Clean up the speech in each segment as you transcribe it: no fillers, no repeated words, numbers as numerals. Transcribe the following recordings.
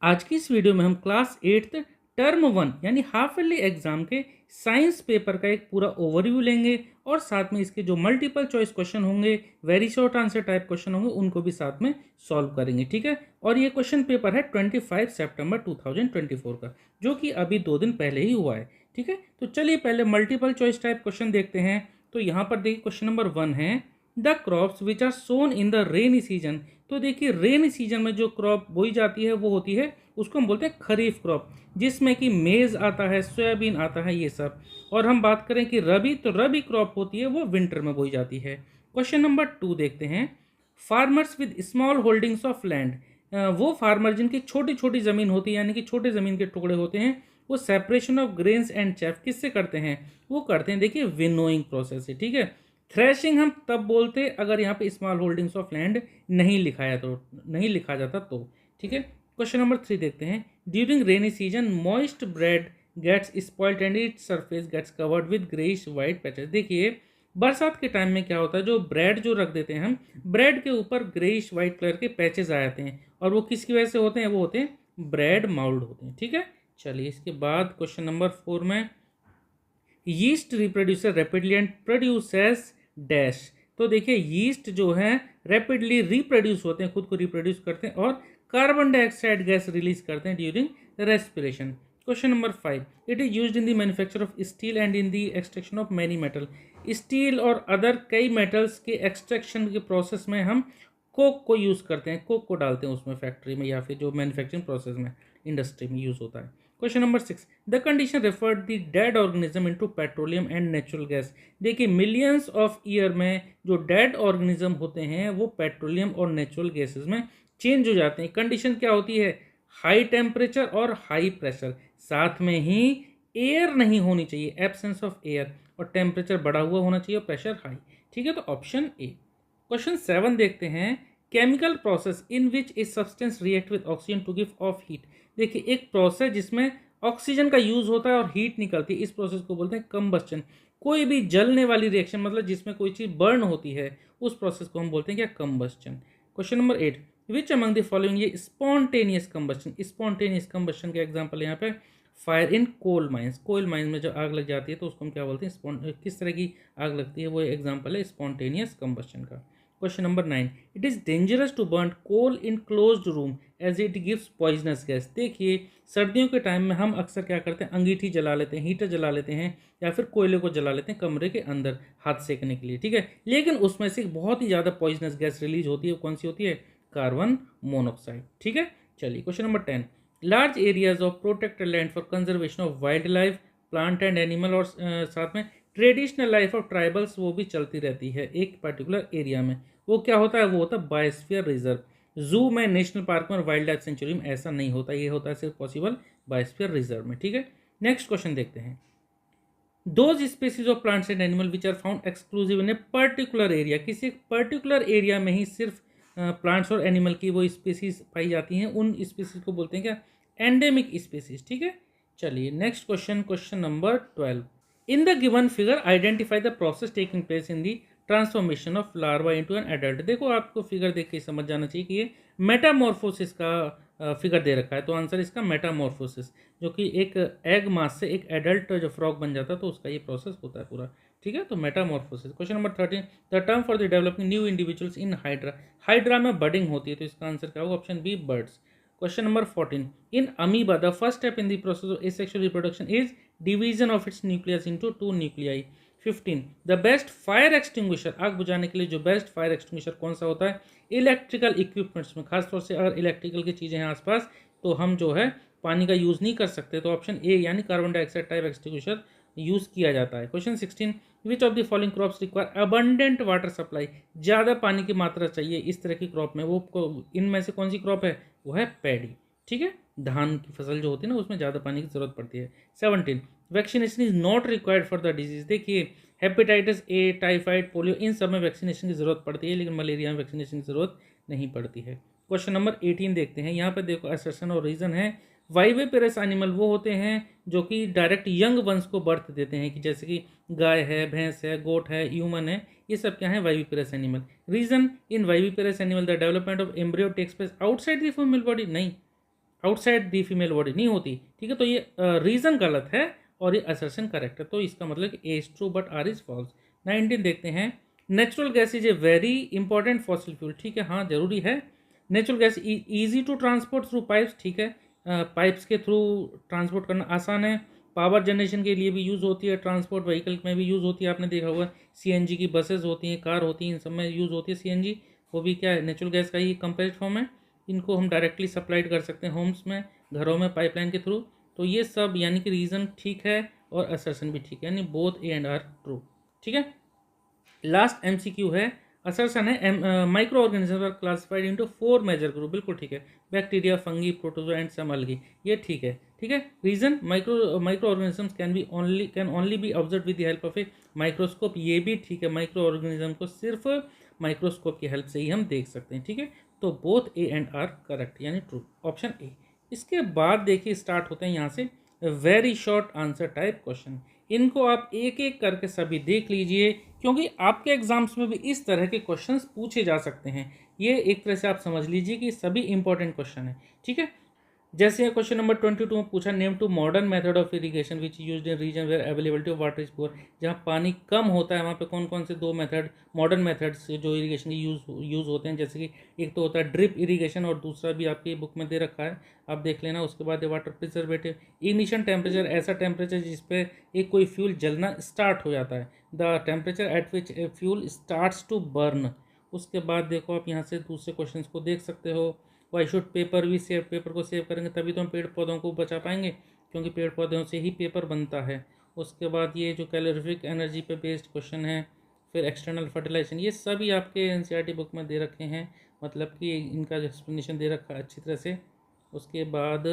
आज की इस वीडियो में हम क्लास 8th टर्म 1 यानी हाफ ईयरली एग्जाम के साइंस पेपर का एक पूरा ओवरव्यू लेंगे और साथ में इसके जो मल्टीपल चॉइस क्वेश्चन होंगे, very short answer type question होंगे, उनको भी साथ में सॉल्व करेंगे। ठीक है, और ये क्वेश्चन पेपर है 25 सितंबर 2024 का, जो कि अभी 2 दिन पहले ही हुआ है। ठीक है, तो चलिए पहले मल्टीपल चॉइस टाइप क्वेश्चन देखते हैं। तो यहाँ पर देखिए क्वेश्चन नंबर 1 है the crops which are sown in the rainy season. तो देखिए रेनी सीजन में जो क्रॉप बोई जाती है वो होती है, उसको हम बोलते हैं खरीफ क्रॉप, जिसमें कि मेज़ आता है, सोयाबीन आता है, ये सब। और हम बात करें कि रबी, तो रबी क्रॉप होती है वो विंटर में बोई जाती है। क्वेश्चन नंबर 2 देखते हैं farmers with small holdings of land. वो फार्मर जिनकी छोटी छोटी ज़मीन होती है, यानी कि छोटे ज़मीन के टुकड़े होते हैं, वो separation of grains and chaff किससे करते हैं? वो करते हैं देखिए विनोइंग प्रोसेस से। ठीक है, थ्रेशिंग हम तब बोलते अगर यहाँ पे स्मॉल होल्डिंग्स ऑफ लैंड नहीं लिखाया तो, नहीं लिखा जाता तो। ठीक है, क्वेश्चन नंबर 3 देखते हैं during rainy season moist bread gets spoiled and its surface gets covered with greyish white patches. देखिए बरसात के टाइम में क्या होता है, जो ब्रेड जो रख देते हैं हम, ब्रेड के ऊपर ग्रेइश वाइट कलर के पैचेस आ जाते हैं, और वो किसकी वजह से होते हैं? वो होते हैं ब्रेड माउल्ड होते हैं। ठीक है, चलिए इसके बाद क्वेश्चन नंबर 4 में yeast reproducer rapidly and produces dash. तो देखिए यीस्ट जो है रैपिडली रिप्रोड्यूस होते हैं, खुद को रिप्रोड्यूस करते हैं, और कार्बन डाइऑक्साइड गैस रिलीज करते हैं during respiration. Question number 5 it is used in the manufacture of steel and in the extraction of many metal. Steel और अदर कई मेटल्स के एक्सट्रैक्शन के प्रोसेस में हम कोक को यूज़ करते हैं, कोक को डालते हैं उसमें फैक्ट्री में, या फिर जो मैन्युफैक्चरिंग प्रोसेस में इंडस्ट्री में यूज़ होता है। Question number 6 the condition referred the dead organism into petroleum and natural gas. देखिए मिलियंस ऑफ ईयर में जो डेड ऑर्गेनिज्म होते हैं वो पेट्रोलियम और नेचुरल गैसेस में चेंज हो जाते हैं। कंडीशन क्या होती है? हाई टेम्परेचर और हाई प्रेशर, साथ में ही एयर नहीं होनी चाहिए, एब्सेंस ऑफ एयर, और टेम्परेचर बढ़ा हुआ होना चाहिए और प्रेशर हाई। ठीक है, तो ऑप्शन ए। क्वेश्चन 7 देखते हैं chemical process in which a substance react with oxygen to give off heat. देखिए एक प्रोसेस जिसमें ऑक्सीजन का यूज होता है और हीट निकलती है, इस प्रोसेस को बोलते हैं कंबस्चन। कोई भी जलने वाली रिएक्शन, मतलब जिसमें कोई चीज़ बर्न होती है, उस प्रोसेस को हम बोलते हैं क्या? Combustion. Question number 8 which among the following, ये स्पॉन्टेनियस कंबस्चन। स्पॉन्टेनियस कंबस्चन के एग्जाम्पल यहाँ पे fire in coal mines, coal mines में जब आग लग जाती है तो उसको हम क्या बोलते हैं? किस तरह की आग लगती है, वो एग्जाम्पल है स्पॉन्टेनियस कंबस्चन का। Question number 9 it is dangerous to burn coal in closed room as it gives poisonous gas. देखिए सर्दियों के टाइम में हम अक्सर क्या करते हैं? अंगीठी जला लेते हैं, हीटर जला लेते हैं, या फिर कोयले को जला लेते हैं कमरे के अंदर हाथ सेकने के लिए। ठीक है, लेकिन उसमें से बहुत ही ज़्यादा पॉइजनस गैस रिलीज होती है। कौन सी होती है? Carbon monoxide. ठीक है, चलिए question number 10 large areas of protected land for conservation of wild life, plant and animal, और साथ में ट्रेडिशनल लाइफ ऑफ ट्राइबल्स, वो भी चलती रहती है एक पर्टिकुलर एरिया में। वो क्या होता है? वो होता है बायोस्फीयर रिजर्व। जू में, नेशनल पार्क में और वाइल्ड लाइफ सेंचुरी में ऐसा नहीं होता, ये होता है सिर्फ पॉसिबल बायोस्फीयर रिजर्व में। ठीक है, नेक्स्ट क्वेश्चन देखते हैं those species of plants and animal which are found exclusive in a particular area. किसी पर्टिकुलर एरिया में ही सिर्फ प्लांट्स और एनिमल की वो स्पीसीज पाई जाती हैं, उन स्पीसीज को बोलते हैं क्या? Endemic species. ठीक है, चलिए next question, question number 12 in the given figure identify the process taking place in the transformation of larva into an adult. देखो आपको फिगर देख के समझ जाना चाहिए कि ये मेटामॉर्फोसिस का फिगर दे रखा है, तो आंसर इसका मेटामॉर्फोसिस, जो कि एक एग मास से एक एडल्ट जो फ्रॉग बन जाता है, तो उसका ये प्रोसेस होता है पूरा। ठीक है, तो metamorphosis. Question number 13 the term for the developing new individuals in hydra. Hydra में बडिंग होती है, तो इसका आंसर क्या होगा? Option B birds. Question number 14 in amoeba the first step in the process of asexual reproduction is division of its nucleus into 2 nuclei. 15 the best fire extinguisher, आग बुझाने के लिए जो बेस्ट फायर एक्सटिंग्विशर कौन सा होता है? इलेक्ट्रिकल इक्विपमेंट्स में, खासतौर से अगर इलेक्ट्रिकल की चीज़ें हैं आसपास, तो हम जो है पानी का यूज़ नहीं कर सकते, तो ऑप्शन ए यानी carbon dioxide type extinguisher use किया जाता है। Question 16 which of the following crops require abundant water supply. ज़्यादा पानी की मात्रा चाहिए इस तरह की क्रॉप में, वो इनमें से कौन सी क्रॉप है? वो है पैडी। ठीक है, धान की फसल जो होती है ना, उसमें ज़्यादा पानी की जरूरत पड़ती है। 17 vaccination is not required for the disease. देखिए हेपेटाइटिस ए, टाइफाइड, पोलियो, इन सब में वैक्सीनेशन की जरूरत पड़ती है, लेकिन मलेरिया में वैक्सीनेशन की जरूरत नहीं पड़ती है। क्वेश्चन नंबर 18 देखते हैं, यहाँ पे देखो असर्शन और रीजन है वाइविपेरस एनिमल वो होते हैं जो कि डायरेक्ट यंग वंश को बर्थ देते हैं, कि जैसे कि गाय है, भैंस है, गोट है, ह्यूमन है, ये सब क्या है? Viviparous animal. Reason in viviparous animal the development of embryo takes place outside the female body. नहीं, आउटसाइड दी फीमेल बॉडी नहीं होती, ठीक है। तो ये रीज़न गलत है और ये असर्शन करेक्ट है, तो इसका मतलब कि A is true but R is false. 19 देखते हैं, natural gas is a very important fossil fuel, ठीक है, हाँ जरूरी है। Natural gas easy to transport through pipes, ठीक है, पाइप्स के थ्रू ट्रांसपोर्ट करना आसान है। पावर जनरेशन के लिए भी यूज़ होती है, ट्रांसपोर्ट व्हीकल में भी यूज़ होती है, आपने देखा होगा सीएनजी की बसेस होती हैं, कार होती हैं, इन सब में यूज़ होती है सीएनजी, वो भी क्या है, नेचुरल गैस का ही कंप्रेस्ड फॉर्म है। इनको हम डायरेक्टली सप्लाइड कर सकते हैं होम्स में, घरों में पाइपलाइन के थ्रू। तो ये सब यानी कि रीज़न ठीक है और असर्शन भी ठीक है, यानी both A and R true, ठीक है। लास्ट एमसीक्यू है, असर्शन है micro organism are classified into 4 major group, बिल्कुल ठीक है, bacteria, fungi, protozoa and some algae, ये ठीक है, ठीक है। Reason, micro organisms can only be observe with the help of a microscope, ये भी ठीक है, माइक्रो ऑर्गेनिज्म को सिर्फ माइक्रोस्कोप की हेल्प से ही हम देख सकते हैं, ठीक है। तो both A and R correct, यानी ट्रू, ऑप्शन ए। इसके बाद देखिए स्टार्ट होते हैं यहाँ से very short answer type question. इनको आप एक एक करके सभी देख लीजिए, क्योंकि आपके एग्जाम्स में भी इस तरह के क्वेश्चंस पूछे जा सकते हैं। ये एक तरह से आप समझ लीजिए कि सभी इंपॉर्टेंट क्वेश्चन है, ठीक है। जैसे क्वेश्चन नंबर 22 में पूछा, name two modern method of irrigation which used in region where availability of water is poor, जहाँ पानी कम होता है वहाँ पे कौन कौन से दो मेथड, मॉडर्न मेथड्स जो इरिगेशन के यूज़ होते हैं। जैसे कि एक तो होता है ड्रिप इरिगेशन और दूसरा भी आपकी बुक में दे रखा है, आप देख लेना। उसके बाद वाटर प्रिजर्वेटिव, इग्निशन टेम्परेचर, ऐसा टेम्परेचर जिसपे एक कोई फ्यूल जलना स्टार्ट हो जाता है, the temperature at which a fuel starts to burn. उसके बाद देखो आप यहाँ से दूसरे क्वेश्चन को देख सकते हो, वाई शुड पेपर भी सेव, पेपर को सेव करेंगे तभी तो हम पेड़ पौधों को बचा पाएंगे, क्योंकि पेड़ पौधों से ही पेपर बनता है। उसके बाद ये जो कैलोरीफिक एनर्जी पे बेस्ड क्वेश्चन है, फिर एक्सटर्नल फर्टिलाइजेशन, ये सभी आपके एनसीईआरटी बुक में दे रखे हैं, मतलब कि इनका जो एक्सप्लेनेशन दे रखा है अच्छी तरह से। उसके बाद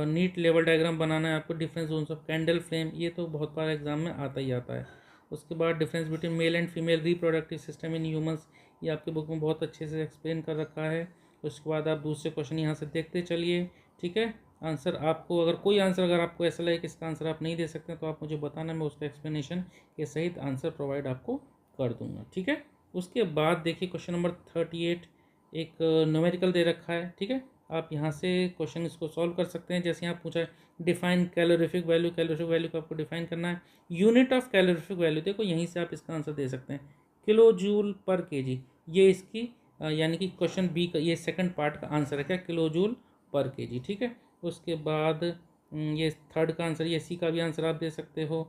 नीट लेवल डायग्राम बनाना है आपको, difference zones of candle flame, ये तो बहुत बार एग्जाम में आता ही आता है। उसके बाद difference between male and female reproductive system in humans, ये आपके बुक में बहुत अच्छे से एक्सप्लेन कर रखा है। उसके बाद आप दूसरे क्वेश्चन यहाँ से देखते चलिए, ठीक है। आंसर आपको, अगर कोई आंसर अगर आपको ऐसा लगे कि इसका आंसर आप नहीं दे सकते तो आप मुझे बताना, मैं उसका एक्सप्लेनेशन के सहित आंसर प्रोवाइड आपको कर दूंगा, ठीक है। उसके बाद देखिए क्वेश्चन नंबर 38 एक न्यूमेरिकल दे रखा है, ठीक है। आप यहाँ से क्वेश्चन इसको सॉल्व कर सकते हैं। जैसे यहाँ पूछा है define calorific value, calorific value को आपको डिफाइन करना है। यूनिट ऑफ कैलोरीफिक वैल्यू, देखो यहीं से आप इसका आंसर दे सकते हैं, किलो जूल पर केजी, ये इसकी यानी कि क्वेश्चन बी का ये सेकंड पार्ट का आंसर है, क्या, किलो जूल पर केजी, ठीक है। उसके बाद ये थर्ड का आंसर, ये सी का भी आंसर आप दे सकते हो।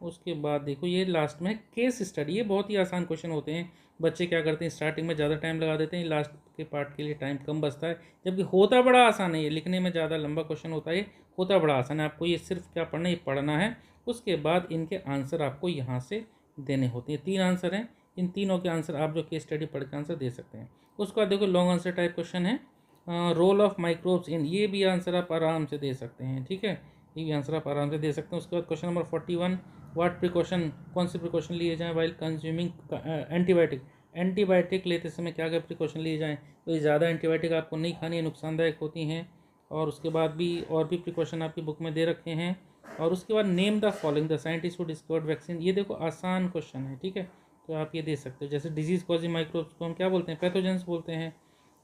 उसके बाद देखो ये लास्ट में केस स्टडी, ये बहुत ही आसान क्वेश्चन होते हैं। बच्चे क्या करते हैं, स्टार्टिंग में ज़्यादा टाइम लगा देते हैं, लास्ट के पार्ट के लिए टाइम कम बचता है, जबकि होता बड़ा आसान है। ये लिखने में ज़्यादा लंबा क्वेश्चन होता है, होता बड़ा आसान है। आपको ये सिर्फ क्या पढ़ना है, ये पढ़ना है। उसके बाद इनके आंसर आपको यहाँ से देने होते हैं। 3 आंसर हैं, इन तीनों के आंसर आप जो केस स्टडी पढ़ के आंसर दे सकते हैं। उसके बाद देखो लॉन्ग आंसर टाइप क्वेश्चन है, रोल ऑफ माइक्रोब्स इन, ये भी आंसर आप आराम से दे सकते हैं, ठीक है, ये भी आंसर आप आराम से दे सकते हैं। उसके बाद क्वेश्चन नंबर 41, व्हाट प्रिकॉशन, कौन से प्रिकॉशन लिए जाएँ वाइल कंज्यूमिंग एंटीबायोटिक, एंटीबायोटिक लेते समय क्या क्या प्रिकॉशन लिए जाएँ। तो ये ज़्यादा एंटीबायोटिक आपको नहीं खानी है, नुकसानदायक होती हैं। और उसके बाद भी और भी प्रिकॉशन आपकी बुक में दे रखे हैं। और उसके बाद name the following the scientist who discovered vaccine, ये देखो आसान क्वेश्चन है, ठीक है, तो आप ये दे सकते हो। जैसे डिजीज कॉजिंग माइक्रोब्स को हम क्या बोलते हैं, पैथोजेंस बोलते हैं।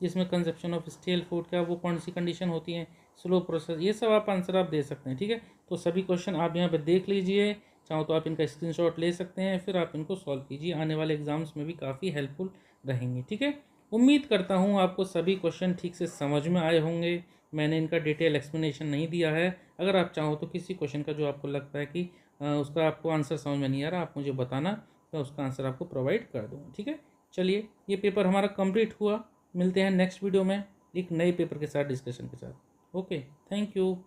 जिसमें कंजप्शन ऑफ स्टेल फूड, क्या वो कौन सी कंडीशन होती है, स्लो प्रोसेस, ये सब आप आंसर आप दे सकते हैं, ठीक है। तो सभी क्वेश्चन आप यहाँ पे देख लीजिए, चाहो तो आप इनका स्क्रीनशॉट ले सकते हैं, फिर आप इनको सॉल्व कीजिए, आने वाले एग्जाम्स में भी काफ़ी हेल्पफुल रहेंगे, ठीक है। उम्मीद करता हूँ आपको सभी क्वेश्चन ठीक से समझ में आए होंगे। मैंने इनका डिटेल एक्सप्लेनेशन नहीं दिया है। अगर आप चाहो तो किसी क्वेश्चन का जो आपको लगता है कि उसका आपको आंसर समझ में नहीं आ रहा, आप मुझे बताना, मैं उसका आंसर आपको प्रोवाइड कर दूँगा, ठीक है। चलिए, ये पेपर हमारा कंप्लीट हुआ। मिलते हैं नेक्स्ट वीडियो में एक नए पेपर के साथ, डिस्कशन के साथ। Okay, thank you.